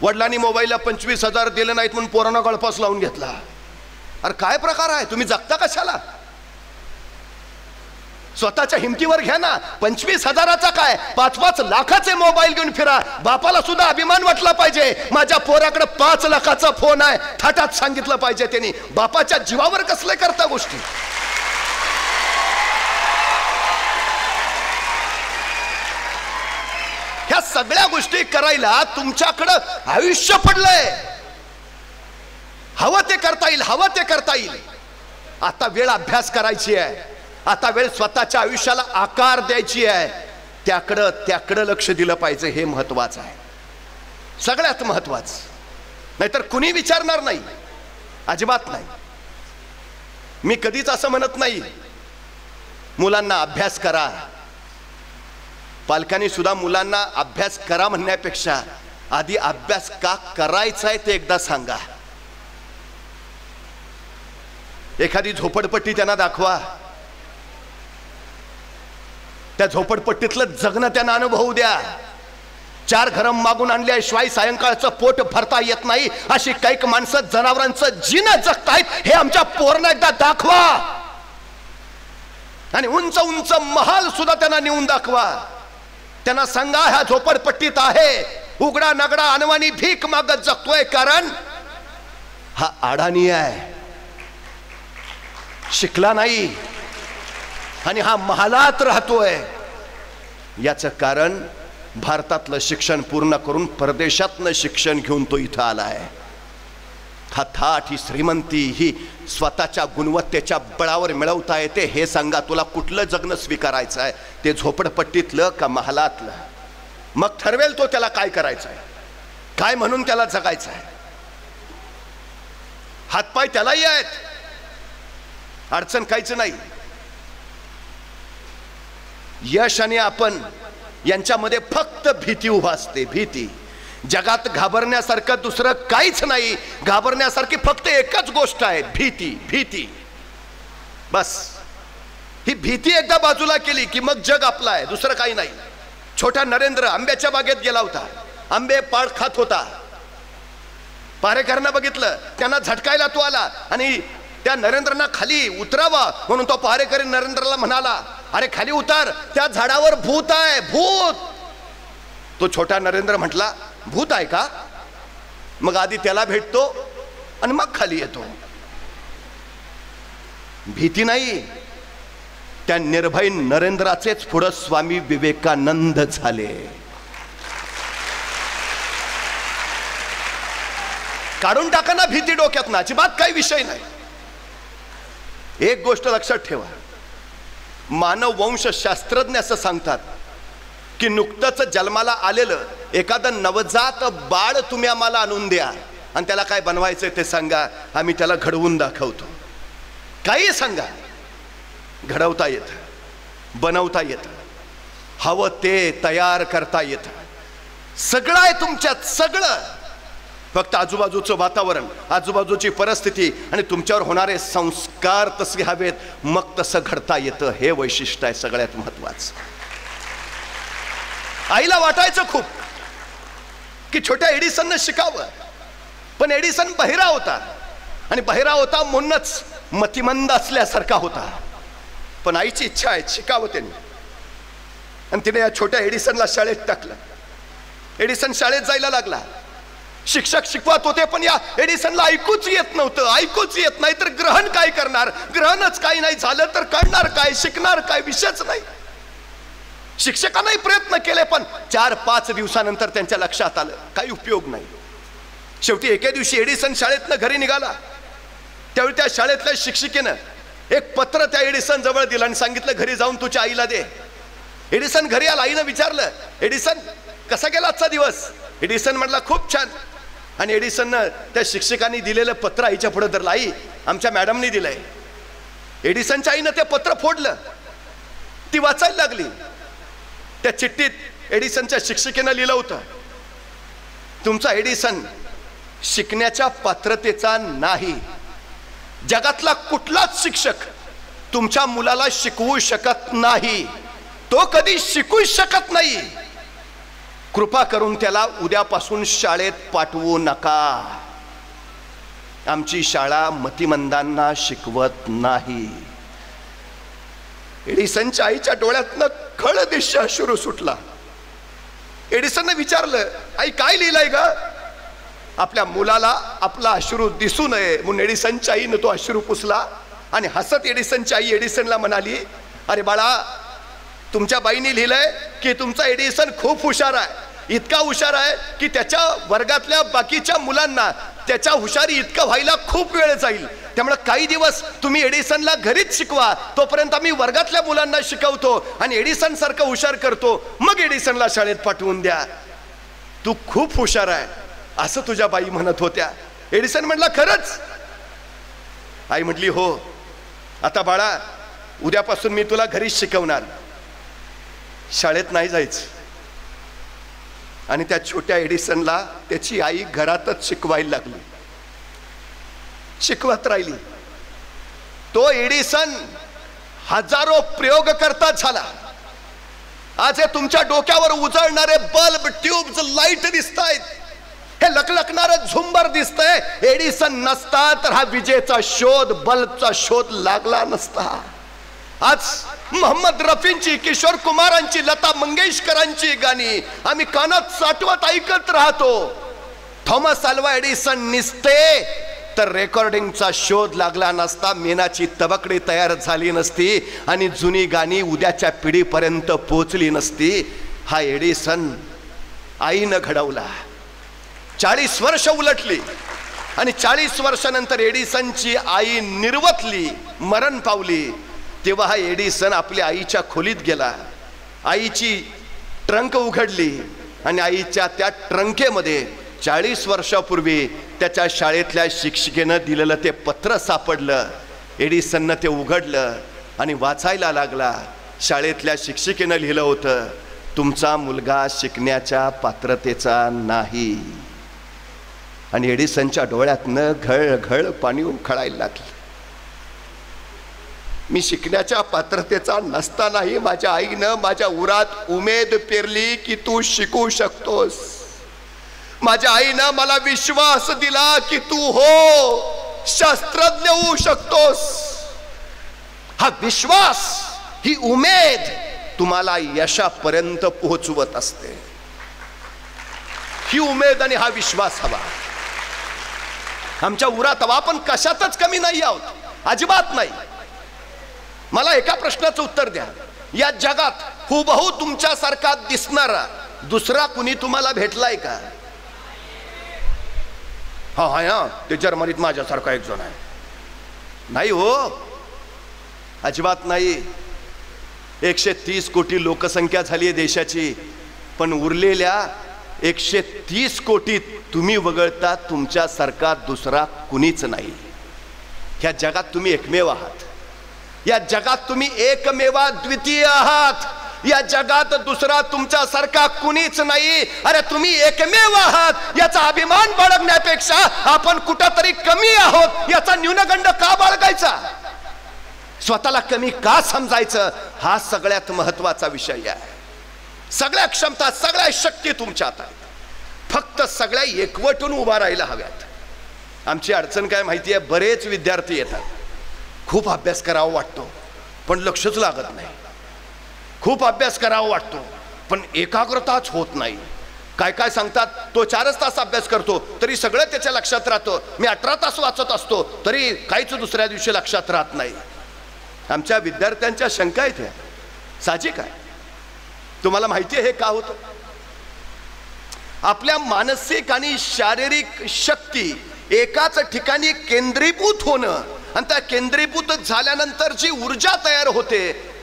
वडिलांनी मोबाईलला 25,000 दिले नाहीत म्हणून पोरांना गळफास लावून घेतला. अरे काय प्रकार आहे, तुम्ही जगता कशाला? स्वतःच्या हिमतीवर घ्या ना. 25,000चा काय, 5-5 लाखाचे मोबाईल घेऊन फिरा. बापाला सुद्धा अभिमान वाटला पाहिजे, माझ्या पोराकडे 5 लाखाचा फोन आहे, थाटात सांगितलं पाहिजे त्यांनी. बापाच्या जीवावर कसले करता गोष्टी. ह्या सगळ्या गोष्टी करायला तुमच्याकडं आयुष्य पडलंय. हवं ते करता येईल, हवं ते करता येईल. आता वेळ अभ्यास करायची आहे, आता वेळ स्वतःच्या आयुष्याला आकार द्यायची आहे. त्याकडं लक्ष दिलं पाहिजे. हे महत्वाचं आहे, सगळ्यात महत्वाचं. नाहीतर कुणी विचारणार नाही, अजिबात नाही. मी कधीच असं म्हणत नाही मुलांना अभ्यास करा. पालकांनी सुद्धा मुलांना अभ्यास करा म्हणण्यापेक्षा आधी अभ्यास का करायचा आहे ते एकदा सांगा. एखादी झोपडपट्टी त्यांना दाखवा, त्या झोपडपट्टीतलं जगणं त्यांना अनुभवू द्या. 4 घरं मागून आणल्याशिवाय सायंकाळचं पोट भरता येत नाही अशी काही माणसं जनावरांचं जीवन जगतायत हे आमच्या पोरांना एकदा दाखवा. आणि उंच उंच महाल सुद्धा त्यांना नेऊन दाखवा. त्यांना सांगा ह्या झोपडपट्टीत आहे, उघडा नगडा अनवाणी भीक मागत जगतोय, कारण हा अडाणी आहे, शिकला नाही आणि हा महालात राहतोय. याचं कारण भारतातलं शिक्षण पूर्ण करून परदेशातलं शिक्षण घेऊन तो इथं आला आहे. हा थाट, ही श्रीमंती, ही स्वतःच्या गुणवत्तेच्या बळावर मिळवता येते. हे सांगा तुला कुठलं जगणं स्वीकारायचं आहे, ते झोपडपट्टीतलं का महालातलं? मग ठरवेल तो त्याला काय करायचं आहे, काय म्हणून त्याला जगायचं आहे. हातपाय त्यालाही आहेत, अडचण काहीच नाही. यश आणि आपण यांच्यामध्ये फक्त भीती उभा असते, भीती. जगात घाबरण्यासारखं दुसरं काहीच नाही. घाबरण्यासारखी फक्त एकच गोष्ट आहे, भीती. भीती बस. ही भीती एकदा बाजूला केली की मग जग आपलं आहे, दुसरं काही नाही. छोटा नरेंद्र आंब्याच्या बागेत गेला होता, आंबे पाड खात होता. पहारेकरांना बघितलं, त्यांना झटकायला तो आला आणि त्या नरेंद्रना खाली उतरावा म्हणून तो पहारेकरी नरेंद्रला म्हणाला, अरे खाली उतार, त्या झाडावर भूत आहे, भूत. तो छोटा नरेंद्र म्हटला, भूत आहे का? मग आधी त्याला भेटतो आणि मग खाली येतो. भीती नाही. त्या निर्भय नरेंद्राचेच पुढे स्वामी विवेकानंद झाले. काढून टाका ना भीती डोक्यात, अजिबात काही विषय नाही. एक गोष्ट लक्षात ठेवा, मानव वंशशास्त्रज्ञ असं सांगतात की नुकतंच जन्माला आलेलं एखादं नवजात बाळ तुम्ही आम्हाला आणून द्या आणि त्याला काय बनवायचंय ते सांगा, आम्ही त्याला घडवून दाखवतो. काही सांगा, घडवता येतं, बनवता येतं, हवं ते तयार करता येतं. सगळं आहे तुमच्यात, सगळं. फक्त आजूबाजूचं वातावरण, आजूबाजूची परिस्थिती आणि तुमच्यावर होणारे संस्कार तसे हवेत, मग तसं घडता येतं. हे वैशिष्ट्य आहे सगळ्यात महत्वाचं. आईला वाटायचं खूप की छोट्या एडिसननं शिकावं, पण एडिसन बहिरा होता आणि बहिरा होता म्हणूनच मतिमंद असल्यासारखा होता. पण आईची इच्छा आहे शिकावं त्यांनी, आणि तिने या छोट्या एडिसनला शाळेत टाकलं. एडिसन शाळेत जायला लागला. शिक्षक शिकवत होते पण या एडिसनला ऐकूच येत नव्हतं. ऐकूच येत नाही तर ग्रहण काय करणार? ग्रहणच काही नाही झालं तर कळणार काय, शिकणार काय? विषयच नाही. शिक्षकांनाही प्रयत्न केले पण 4-5 दिवसानंतर त्यांच्या लक्षात आलं काही उपयोग नाही. शेवटी एके दिवशी एडिसन शाळेतनं घरी निघाला. त्यावेळी त्या शाळेतल्या शिक्षिकेनं एक पत्र त्या एडिसन जवळ दिलं आणि सांगितलं, घरी जाऊन तुझ्या आईला दे. एडिसन घरी आला. आईनं विचारलं, एडिसन कसा गेला आजचा दिवस? एडिसन म्हटला, खूप छान. आणि एडिसननं त्या शिक्षकांनी दिलेलं पत्र आईच्या पुढे धरलं. आई, आमच्या मॅडमनी दिलंय. एडिसनच्या आईनं ते पत्र फोडलं. ती वाचायला लागली. त्या चिठ्ठीत एडिसनच्या शिक्षिकेनं लिहिलं होतं, तुमचा एडिसन शिकण्याच्या पात्रतेचा नाही. जगातला कुठलाच शिक्षक तुमच्या मुलाला शिकवू शकत नाही. तो कधी शिकू शकत नाही. कृपा करून त्याला उद्यापासून शाळेत पाठवू नका. आमची शाळा मतिमंदांना शिकवत नाही. एडिसनच्या आईच्या डोळ्यातनं खळदिश्य अश्रू सुटला. एडिसनने विचारलं, आई काय लिहिलंय ग? आपल्या मुलाला आपला अश्रू दिसू नये म्हणून एडिसनच्या आईनं तो अश्रू पुसला आणि हसत एडिसनची आई एडिसनला म्हणाली, अरे बाळा, तुमच्या बाईने लिहिलंय की तुमचा एडिसन खूप हुशार आहे. इतका हुशार आहे की त्याच्या वर्गातल्या बाकीच्या मुलांना त्याच्या हुशारी इतकं व्हायला खूप वेळ जाईल. त्यामुळे काही दिवस तुम्ही एडिसनला घरीच शिकवा, तोपर्यंत आम्ही वर्गातल्या मुलांना शिकवतो आणि एडिसन सारखं हुशार करतो, मग एडिसनला शाळेत पाठवून द्या. तू खूप हुशार आहे असं तुझ्या बाई म्हणत होत्या. एडिसन म्हणला, खरंच? आई म्हटली, हो. आता बाळा, उद्यापासून मी तुला घरीच शिकवणार, शाळेत नाही जायचं. आणि त्या छोट्या एडिसनला त्याची आई घरातच शिकवायला लागली, शिकवत राहिली. तो एडिसन हजारो प्रयोग करता झाला. आज हे तुमच्या डोक्यावर उजळणारे बल्ब, ट्यूब्स, लाईट दिसत आहेत, हे लकलकणारं झुंबर दिसतंय. एडिसन नसता तर हा विजेचा शोध, बल्बचा शोध लागला नसता. आज मोहम्मद रफींची, किशोर कुमारांची, लता मंगेशकरांची गाणी आम्ही कानात साठवत ऐकत राहतो. थॉमस अल्वा एडिसन निसते तर रेकॉर्डिंगचा शोध लागला नसता, मेणाची तबकडी तयार झाली नसती आणि जुनी गाणी उद्याच्या पिढीपर्यंत पोहोचली नसती. हा एडिसन आईनं घडवला. 40 वर्ष उलटली आणि 40 वर्षानंतर एडिसनची आई निर्वतली, मरण पावली. तेव्हा हा एडिसन आपल्या आईच्या खोलीत गेला. आईची ट्रंक उघडली आणि आईच्या त्या ट्रंकेमध्ये 40 वर्षापूर्वी त्याच्या शाळेतल्या शिक्षिकेनं दिलेलं ते पत्र सापडलं. एडिसननं ते उघडलं आणि वाचायला लागला. शाळेतल्या शिक्षिकेनं लिहिलं होतं, तुमचा मुलगा शिकण्याच्या पात्रतेचा नाही. आणि एडिसनच्या डोळ्यातनं घळ घळ पाणी उखळायला लागलं. मी शिकण्याच्या पात्रतेचा नसतानाही माझ्या आईनं माझ्या उरात उमेद पेरली की तू शिकू शकतोस. माझ्या आईनं मला विश्वास दिला की तू हो शास्त्रज्ञ होऊ शकतोस. हा विश्वास, ही उमेद तुम्हाला यशापर्यंत पोहोचवत असते. ही उमेद आणि हा विश्वास हवा. आमच्या उरात हवा. आपण कशातच कमी नाही आहोत, अजिबात नाही. मला एका प्रश्नाचं उत्तर द्या, या जगात हुबहू तुमच्यासारखा दिसणारा दुसरा कुणी तुम्हाला भेटलाय का? हा हा, ते जर्मनीत माझ्यासारखा एक जण आहे. नाही हो, अजिबात नाही. 130 कोटी लोकसंख्या झाली आहे देशाची, पण उरलेल्या 130 कोटीत तुम्ही वगळता तुमच्यासारखा दुसरा कुणीच नाही. ह्या जगात तुम्ही एकमेव आहात. या जगात तुम्ही एकमेवा द्वितीय आहात. या जगात दुसरा तुमच्यासारखा कुणीच नाही. अरे तुम्ही एकमेव आहात याचा अभिमान बाळगण्यापेक्षा आपण कुठंतरी कमी आहोत याचा न्यूनगंड का बाळगायचा? स्वतःला कमी का समजायचं? हा सगळ्यात महत्वाचा विषय आहे. सगळ्या क्षमता, सगळ्या शक्ती तुमच्यात आहेत, फक्त सगळ्या एकवटून उभा राहायला हव्यात. आमची अडचण काय माहिती आहे? बरेच विद्यार्थी येतात, खूप अभ्यास करावा वाटतो पण लक्षच लागत नाही. खूप अभ्यास करावा वाटतो पण एकाग्रताच होत नाही. काय काय सांगतात, तो 4च तास अभ्यास करतो तरी सगळं त्याच्या लक्षात राहतं. मी 18 तास वाचत असतो तरी काहीच दुसऱ्या दिवशी लक्षात राहत नाही. आमच्या विद्यार्थ्यांच्या शंका आहेत, ह्या साहजिक आहे. तुम्हाला माहिती आहे हे का होतं? आपल्या मानसिक आणि शारीरिक शक्ती एकाच ठिकाणी केंद्रीभूत होणं आणि त्या केंद्रीभूत झाल्यानंतर जी ऊर्जा तयार होते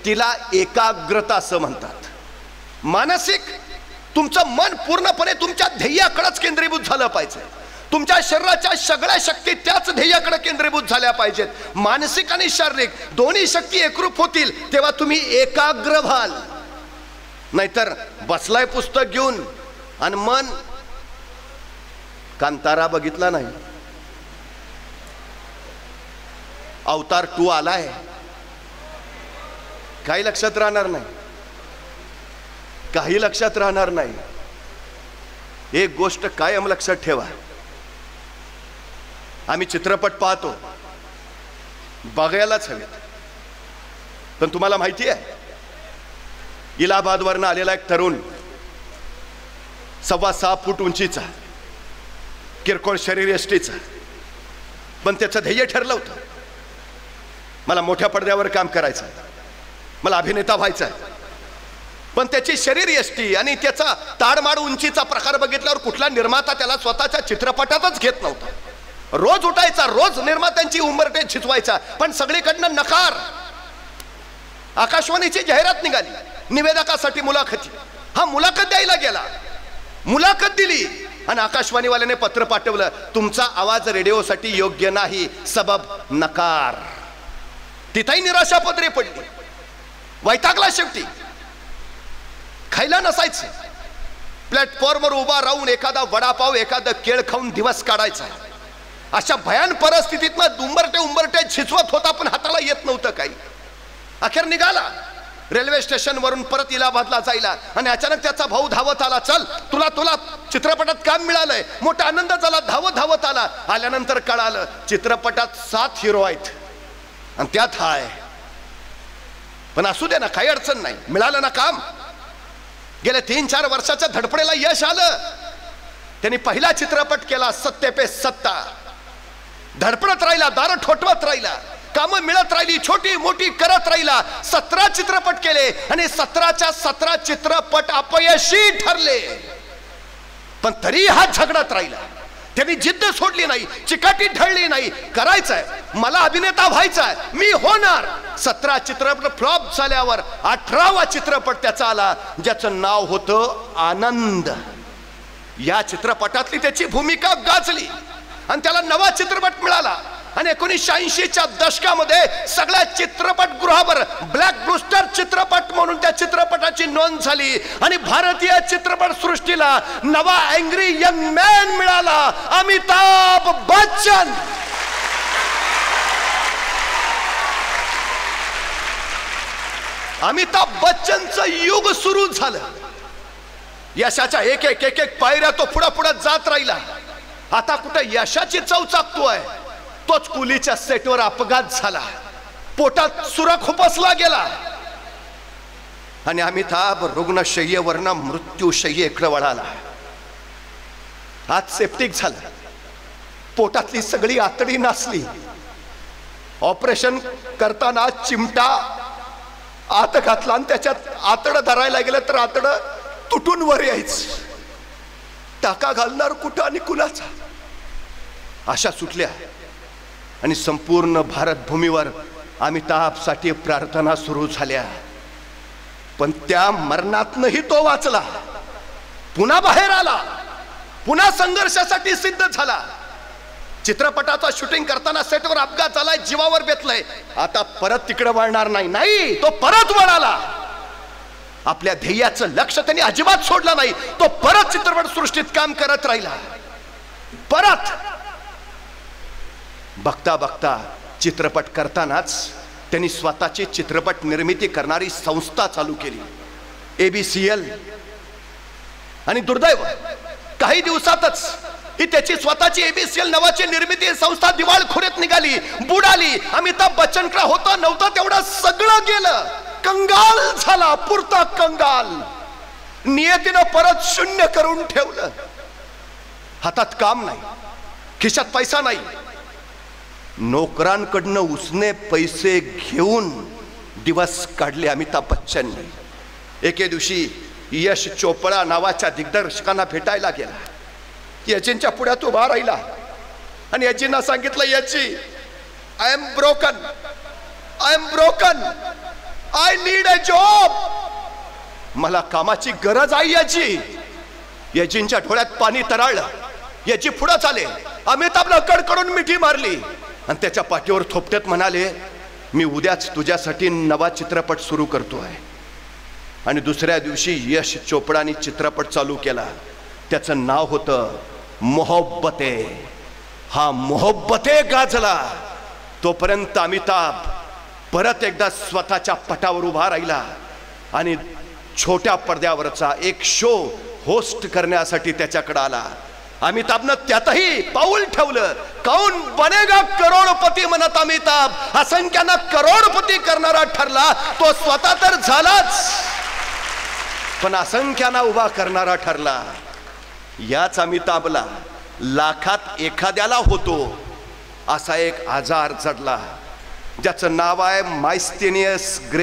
तिला एकाग्रता असं म्हणतात. मानसिक, तुमचं मन पूर्णपणे तुमच्या ध्येयाकडेच केंद्रीभूत झालं पाहिजे. तुमच्या शरीराच्या सगळ्या शक्ती त्याच ध्येयाकडे केंद्रीभूत झाल्या पाहिजेत. मानसिक आणि शारीरिक दोन्ही शक्ती एकरूप होतील तेव्हा तुम्ही एकाग्र व्हाल. नाहीतर बसलाय पुस्तक घेऊन आणि मन, कांतारा बघितला नाही, अवतार 2 आलाय, काही लक्षात राहणार नाही, काही लक्षात राहणार नाही. एक गोष्ट कायम लक्षात ठेवा, आम्ही चित्रपट पाहतो, बघायलाच हवेत, पण तुम्हाला माहिती आहे इलाहाबादवरनं आलेला एक तरुण 6.25 फूट उंचीचा, किरकोळ शरीरयष्टीचा, पण त्याचं ध्येय ठरलं होतं, मला मोठ्या पडद्यावर काम करायचं, मला अभिनेता व्हायचा आहे. पण त्याची शरीरयष्टी आणि त्याचा ताडमाड उंचीचा प्रकार बघितल्यावर कुठला निर्माता त्याला स्वतःच्या चित्रपटातच घेत नव्हता. रोज उठायचा, रोज निर्मात्यांची उंबरठे छिचवायचा, पण सगळीकडनं नकार. आकाशवाणीची जाहिरात निघाली निवेदकासाठी मुलाखती. हा मुलाखत द्यायला गेला, मुलाखत दिली आणि आकाशवाणीवाल्याने पत्र पाठवलं, तुमचा आवाज रेडिओसाठी योग्य नाही, सबब नकार. तिथेही निराशा पदरी पडली, वैतागला. शेवटी खायला नसायचं, प्लॅटफॉर्मवर उभा राहून एखादा वडापाव, एखादा केळ खाऊन दिवस काढायचा. अशा भयान परिस्थितीतनं उंबरटे झिजवत होता, पण हाताला येत नव्हतं काही. अखेर निघाला रेल्वे स्टेशन वरून परत इलाहाबादला जायला, आणि अचानक त्याचा भाऊ धावत आला, चल तुला चित्रपटात काम मिळालंय. मोठा आनंद झाला, धावत आला. आल्यानंतर कळालं चित्रपटात 7 हिरो आहेत आणि त्यात हा आहे. पण असू दे ना, काही अडचण नाही, मिळालं ना काम. गेल्या 3-4 वर्षाच्या धडपडेला यश आलं. त्यांनी पहिला चित्रपट केला, सत्ते पे सत्ता. धडपडत राहिला, दार ठोठवत राहिला, कामं मिळत राहिली, छोटी मोठी करत राहिला. 17 चित्रपट केले आणि 17च्या 17 चित्रपट अपयशी ठरले. पण तरी हा झगडत राहिला, त्यांनी जिद्द सोडली नाही, चिकाटी ढळली नाही. करायचंय, मला अभिनेता व्हायचाय, मी होणार. 17 चित्रपट फ्लॉप झाल्यावर 18वा चित्रपट त्याचा आला, ज्याचं नाव होतं आनंद. या चित्रपटातली त्याची भूमिका गाजली आणि त्याला नवा चित्रपट मिळाला. आणि 1980च्या दशकामध्ये सगळ्या चित्रपटगृहावर ब्लॅक बस्टर चित्रपट म्हणून त्या चित्रपटाची नोंद झाली. आणि भारतीय चित्रपट सृष्टीला नवा अँग्री यंग मॅन मिळाला, अमिताभ बच्चन. अमिताभ बच्चनचं युग सुरू झालं. यशाच्या एक एक पायऱ्या तो पुढे जात राहिला. आता कुठे यशाची चव चाकतोय, तोच कुलीच्या सेटवर अपघात झाला, पोटात सुरा खुपसला गेला आणि अमिताभ रुग्णशय्येवरनं मृत्यूशय्येकडे वळाला. हात सेप्टिक झाला, पोटातली सगळी आतडी नासली. ऑपरेशन करताना चिमटा आत घातला आणि त्याच्यात आतड धरायला गेलं तर आतड तुटून वर यायचं. टाका घालणार कुठं आणि कुणाचा, आशा सुटल्या. आणि संपूर्ण भारतभूमीवर अमिताभसाठी प्रार्थना सुरू झाल्या. पण त्या मरणातनंही तो वाचला, पुन्हा बाहेर आला, पुन्हा संघर्षासाठी सिद्ध झाला. चित्रपटाचा शूटिंग करताना सेटवर अपघात झालाय, जीवावर बेतलंय. आता परत तिकडे वळणार नाही, तो परत वळाला. आपल्या ध्येयाचं लक्ष त्यांनी अजिबात सोडलं नाही. तो परत चित्रपट सृष्टीत काम करत राहिला. परत बघता बघता चित्रपट करतानाच त्यांनी स्वतःची चित्रपट निर्मिती करणारी संस्था चालू केली, ABCL. आणि दुर्दैव, काही दिवसातच ही त्याची स्वतःची ABCL नावाची निर्मिती संस्था दिवाळखोरीत निघाली, बुडाली. अमिताभ बच्चनकडे होतं नव्हतं तेवढं सगळं गेलं, कंगाल झाला, पुरता कंगाल. नियतीनं परत शून्य करून ठेवलं. हातात काम नाही, खिशात पैसा नाही. नोकरांकडनं उसने पैसे घेऊन दिवस काढले अमिताभ बच्चनने. एके दिवशी यश चोपडा नावाच्या दिग्दर्शकांना भेटायला गेला. यजींच्या पुढ्यात उभा राहिला आणि यजींना सांगितलं, Yaji, I am broken, I need a job. मला कामाची गरज आहे यजी. यजींच्या डोळ्यात पाणी तरळलं. यजी पुढे चाले, अमिताभला कडकडून मिठी मारली आणि त्याच्या पाठीवर थोपटत म्हणाले, मी उद्याच तुझ्यासाठी नवा चित्रपट सुरू करतोय. आणि दुसऱ्या दिवशी यश चोपडाने चित्रपट चालू केला. त्याचं नाव होतं मोहब्बते. हा मोहब्बते गाजला. तोपर्यंत अमिताभ परत एकदा स्वतःच्या पटावर उभा राहिला आणि छोट्या पडद्यावरचा एक शो होस्ट करण्यासाठी त्याच्याकडे आला. अमिताभनं त्यातही पाऊल ठेवलं. कौन बनेगा करोडपती म्हणत अमिताभ असंख्यांना करोडपती करणारा ठरला. तो स्वतः तर झालाच, पण असंख्यांना उभा करणारा ठरला. याच अमिताभला लाखात एखाद्याला होतो असा एक आजार जडला, ज्याचं नाव आहे मायस्थेनियस ग्रे